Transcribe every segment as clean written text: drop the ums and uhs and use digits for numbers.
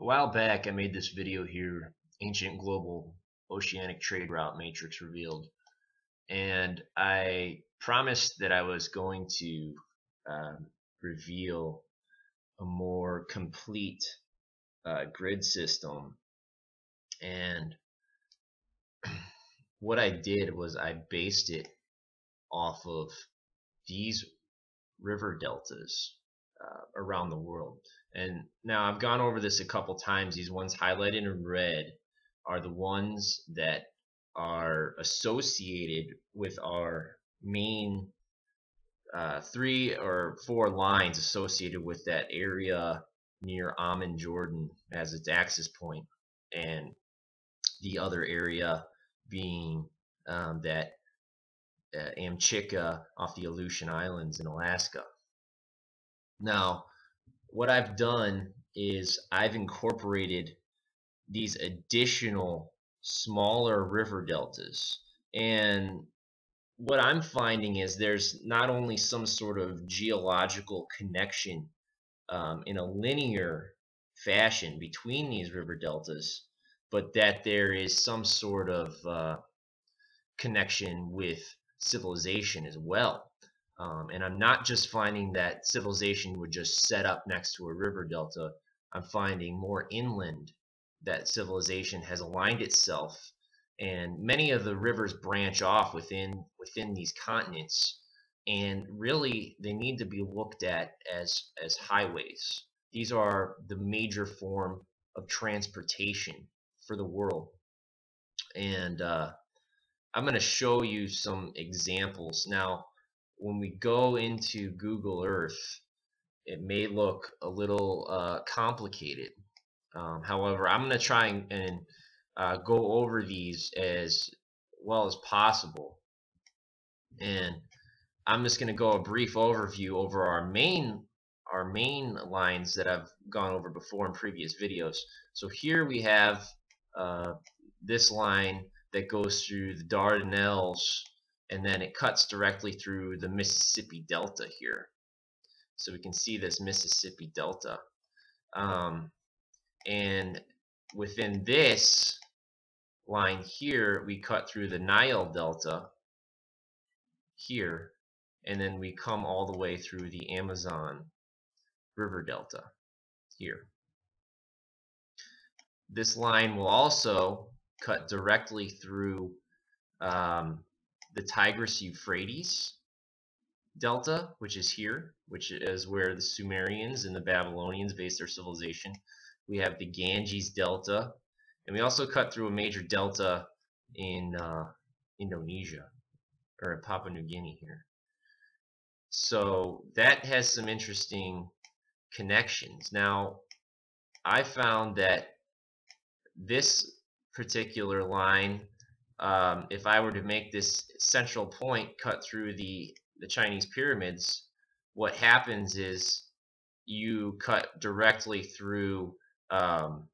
A while back, I made this video here, Ancient Global Oceanic Trade Route Matrix Revealed, and I promised that I was going to reveal a more complete grid system. And what I did was I based it off of these river deltas around the world. And now I've gone over this a couple times. These ones highlighted in red are the ones that are associated with our main 3 or 4 lines associated with that area near Amman, Jordan as its axis point, and the other area being that Amchitka off the Aleutian Islands in Alaska. Now, what I've done is I've incorporated these additional smaller river deltas, and what I'm finding is there's not only some sort of geological connection in a linear fashion between these river deltas, but that there is some sort of connection with civilization as well. And I'm not just finding that civilization would just set up next to a river delta. I'm finding more inland that civilization has aligned itself, and many of the rivers branch off within these continents, and really they need to be looked at as highways. These are the major form of transportation for the world, and I'm going to show you some examples now. When we go into Google Earth, it may look a little complicated. However, I'm going to try and go over these as well as possible. And I'm just going to go a brief overview over our main lines that I've gone over before in previous videos. So here we have this line that goes through the Dardanelles, and then it cuts directly through the Mississippi Delta here. So we can see this Mississippi Delta. And within this line here, we cut through the Nile Delta here, and then we come all the way through the Amazon River Delta here. This line will also cut directly through the Tigris-Euphrates Delta, which is here, which is where the Sumerians and the Babylonians based their civilization. We have the Ganges Delta, and we also cut through a major delta in Indonesia, or in Papua New Guinea here. So that has some interesting connections. Now, I found that this particular line, if I were to make this central point cut through the Chinese pyramids, what happens is you cut directly through the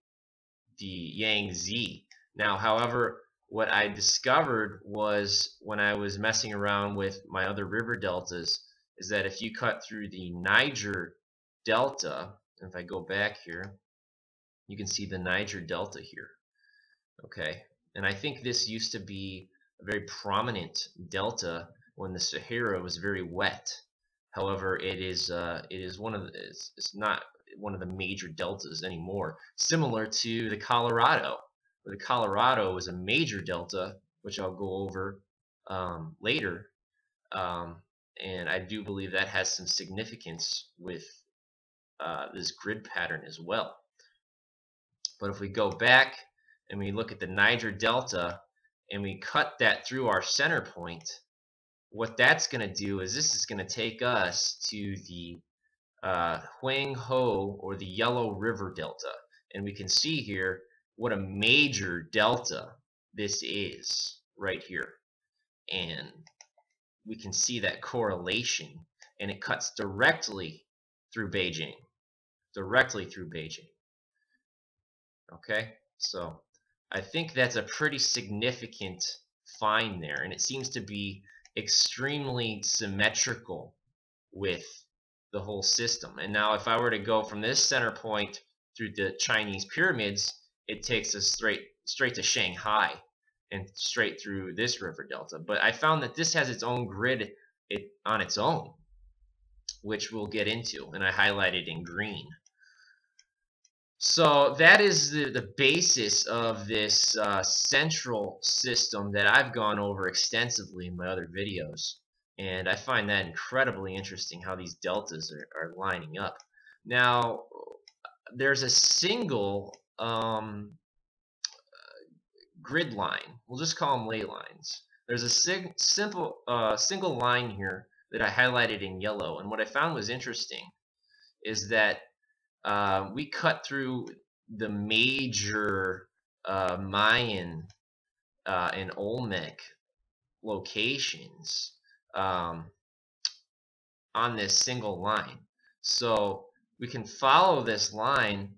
Yangtze. Now, however, what I discovered was when I was messing around with my other river deltas is that if you cut through the Niger Delta, if I go back here, you can see the Niger Delta here. Okay, and I think this used to be a very prominent delta when the Sahara was very wet. However, it is it's not one of the major deltas anymore. Similar to the Colorado, where the Colorado was a major delta, which I'll go over later. And I do believe that has some significance with this grid pattern as well. But if we go back and we look at the Niger Delta and we cut that through our center point, what that's going to do is this is going to take us to the Huang Ho, or the Yellow River Delta. And we can see here what a major delta this is right here. And we can see that correlation, and it cuts directly through Beijing. Directly through Beijing. Okay, so I think that's a pretty significant find there, and it seems to be extremely symmetrical with the whole system. And now if I were to go from this center point through the Chinese pyramids, it takes us straight to Shanghai and straight through this river delta. But I found that this has its own grid on its own, which we'll get into, and I highlighted in green. So that is the basis of this central system that I've gone over extensively in my other videos. And I find that incredibly interesting how these deltas are lining up. Now, there's a single grid line. We'll just call them ley lines. There's a single line here that I highlighted in yellow. And what I found was interesting is that we cut through the major Mayan and Olmec locations on this single line. So we can follow this line,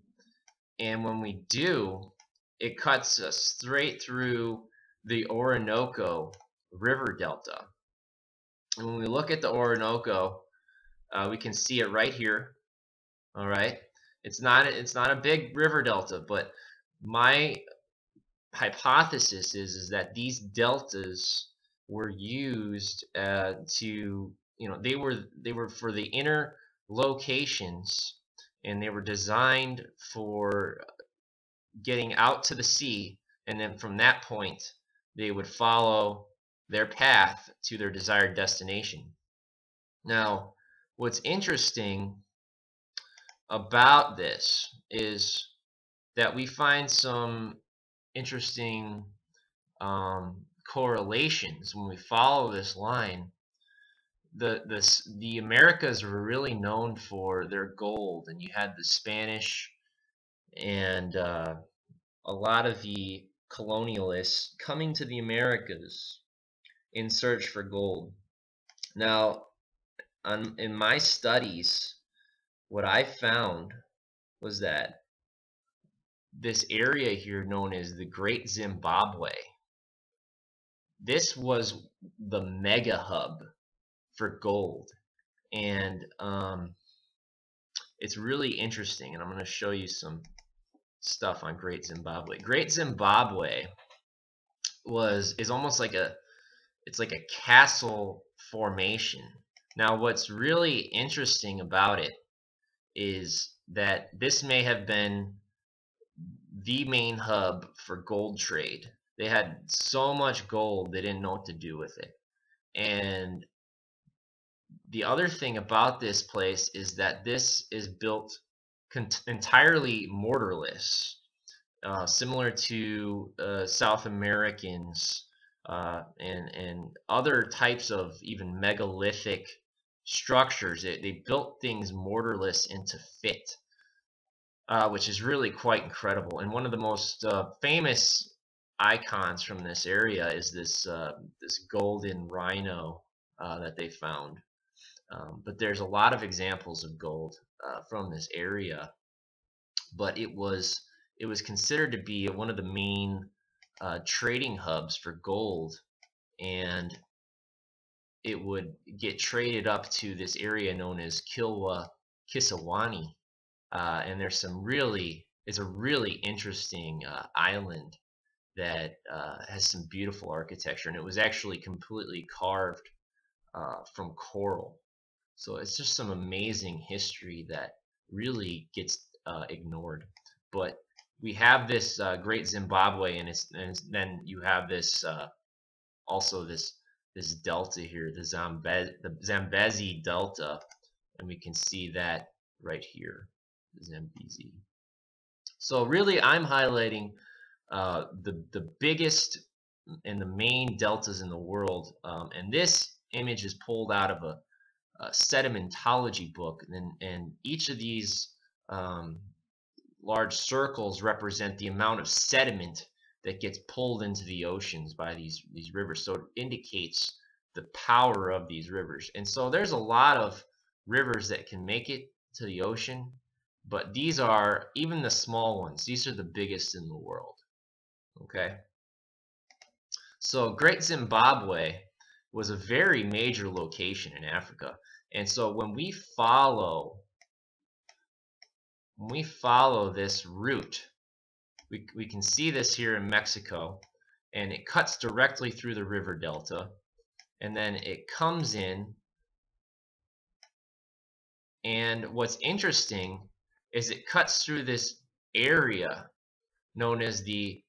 and when we do, it cuts us straight through the Orinoco River Delta. And when we look at the Orinoco, we can see it right here. All right. It's not a big river delta, but my hypothesis is that these deltas were used to, they were for the inner locations, and they were designed for getting out to the sea, and then from that point they would follow their path to their desired destination. Now, what's interesting about this is that we find some interesting correlations when we follow this line. The Americas were really known for their gold, and you had the Spanish and a lot of the colonialists coming to the Americas in search for gold. Now, in my studies, what I found was that this area here known as the Great Zimbabwe, this was the mega hub for gold. And it's really interesting, and I'm going to show you some stuff on Great Zimbabwe. Great Zimbabwe is almost like it's like a castle formation. Now, what's really interesting about it is that this may have been the main hub for gold trade. They had so much gold they didn't know what to do with it. And the other thing about this place is that this is built entirely mortarless, similar to South Americans and other types of even megalithic structures. They built things mortarless and to fit, which is really quite incredible. And one of the most famous icons from this area is this golden rhino that they found. But there's a lot of examples of gold from this area. But it was considered to be one of the main trading hubs for gold, and it would get traded up to this area known as Kilwa Kisawani. And it's a really interesting island that has some beautiful architecture, and it was actually completely carved from coral. So it's just some amazing history that really gets ignored. But we have this Great Zimbabwe, and then you have this also this delta here, the Zambezi Delta, and we can see that right here, the Zambezi. So really, I'm highlighting the biggest and the main deltas in the world, and this image is pulled out of a sedimentology book, and each of these large circles represent the amount of sediment that gets pulled into the oceans by these rivers. So it indicates the power of these rivers. And so there's a lot of rivers that can make it to the ocean, but these are, even the small ones, these are the biggest in the world. Okay, so Great Zimbabwe was a very major location in Africa. And so when we follow when we follow this route, we can see this here in Mexico, and it cuts directly through the river delta, and then it comes in. And what's interesting is it cuts through this area known as the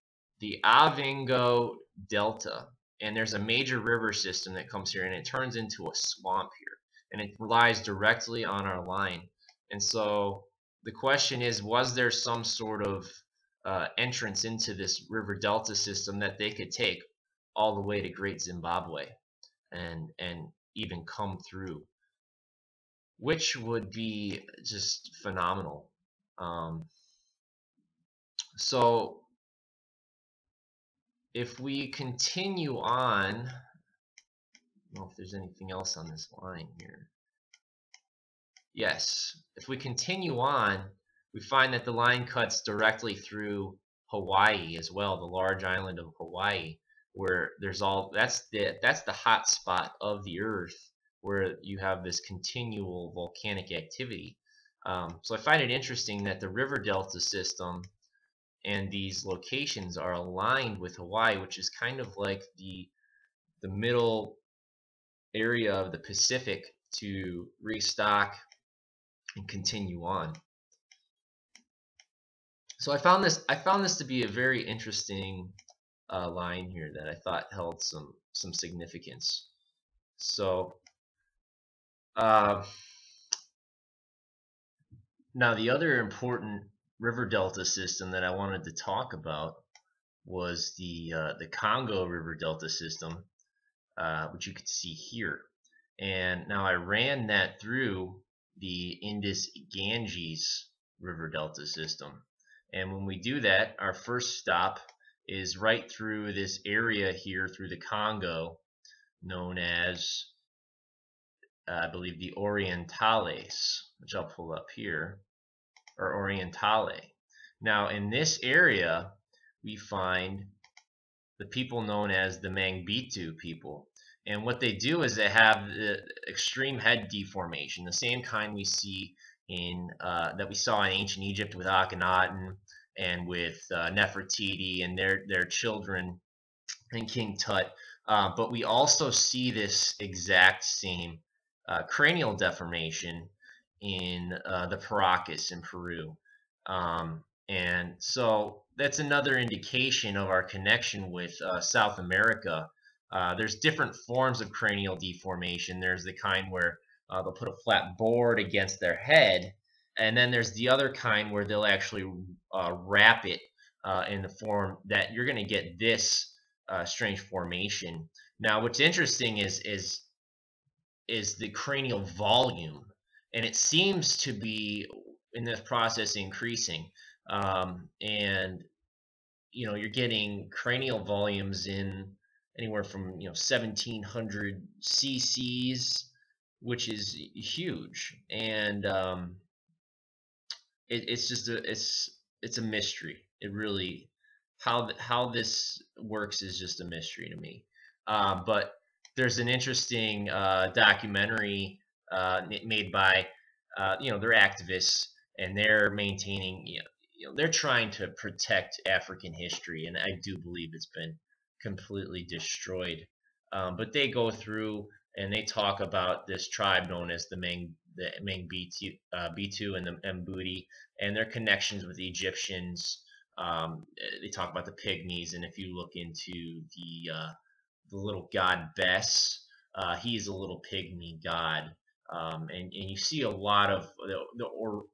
Avingo Delta, and there's a major river system that comes here, and it turns into a swamp here, and it lies directly on our line. And so the question is, was there some sort of entrance into this river delta system that they could take all the way to Great Zimbabwe and even come through, which would be just phenomenal. Um, so if we continue on, I don't know if there's anything else on this line here. Yes, if we continue on, we find that the line cuts directly through Hawaii as well, the large island of Hawaii, where there's all that's the hot spot of the Earth, where you have this continual volcanic activity. So I find it interesting that the river delta system and these locations are aligned with Hawaii, which is kind of like the middle area of the Pacific to restock and continue on. So I found this to be a very interesting line here that I thought held some significance. So uh, now the other important river delta system that I wanted to talk about was the Congo River Delta system, which you can see here. And now I ran that through the Indus Ganges River Delta system. And when we do that, our first stop is right through this area here through the Congo, known as, I believe, the Orientales, which I'll pull up here, or Orientale. Now, in this area, we find the people known as the Mangbitu people. And what they do is they have the extreme head deformation, the same kind we see in that we saw in ancient Egypt with Akhenaten and with Nefertiti and their children and King Tut. But we also see this exact same cranial deformation in the Paracas in Peru. And so that's another indication of our connection with South America. There's different forms of cranial deformation. There's the kind where they'll put a flat board against their head, and then there's the other kind where they'll actually wrap it in the form that you're going to get this strange formation. Now, what's interesting is the cranial volume, and it seems to be in this process increasing. And you're getting cranial volumes in anywhere from 1700 cc's, which is huge, and it's just it's a mystery. It really, how this works is just a mystery to me. But there's an interesting documentary made by they're activists, and they're maintaining they're trying to protect African history, and I do believe it's been completely destroyed. But they go through and they talk about this tribe known as the Mangbitu, Bitu and the Mbuti, and their connections with the Egyptians. They talk about the pygmies, and if you look into the little god Bes, he's a little pygmy god, and you see a lot of the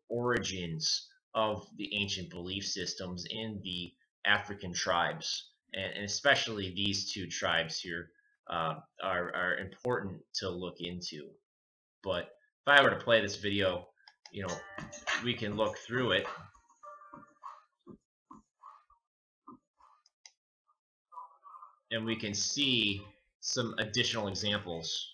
origins of the ancient belief systems in the African tribes, and especially these two tribes here are important to look into. But if I were to play this video, we can look through it, and we can see some additional examples.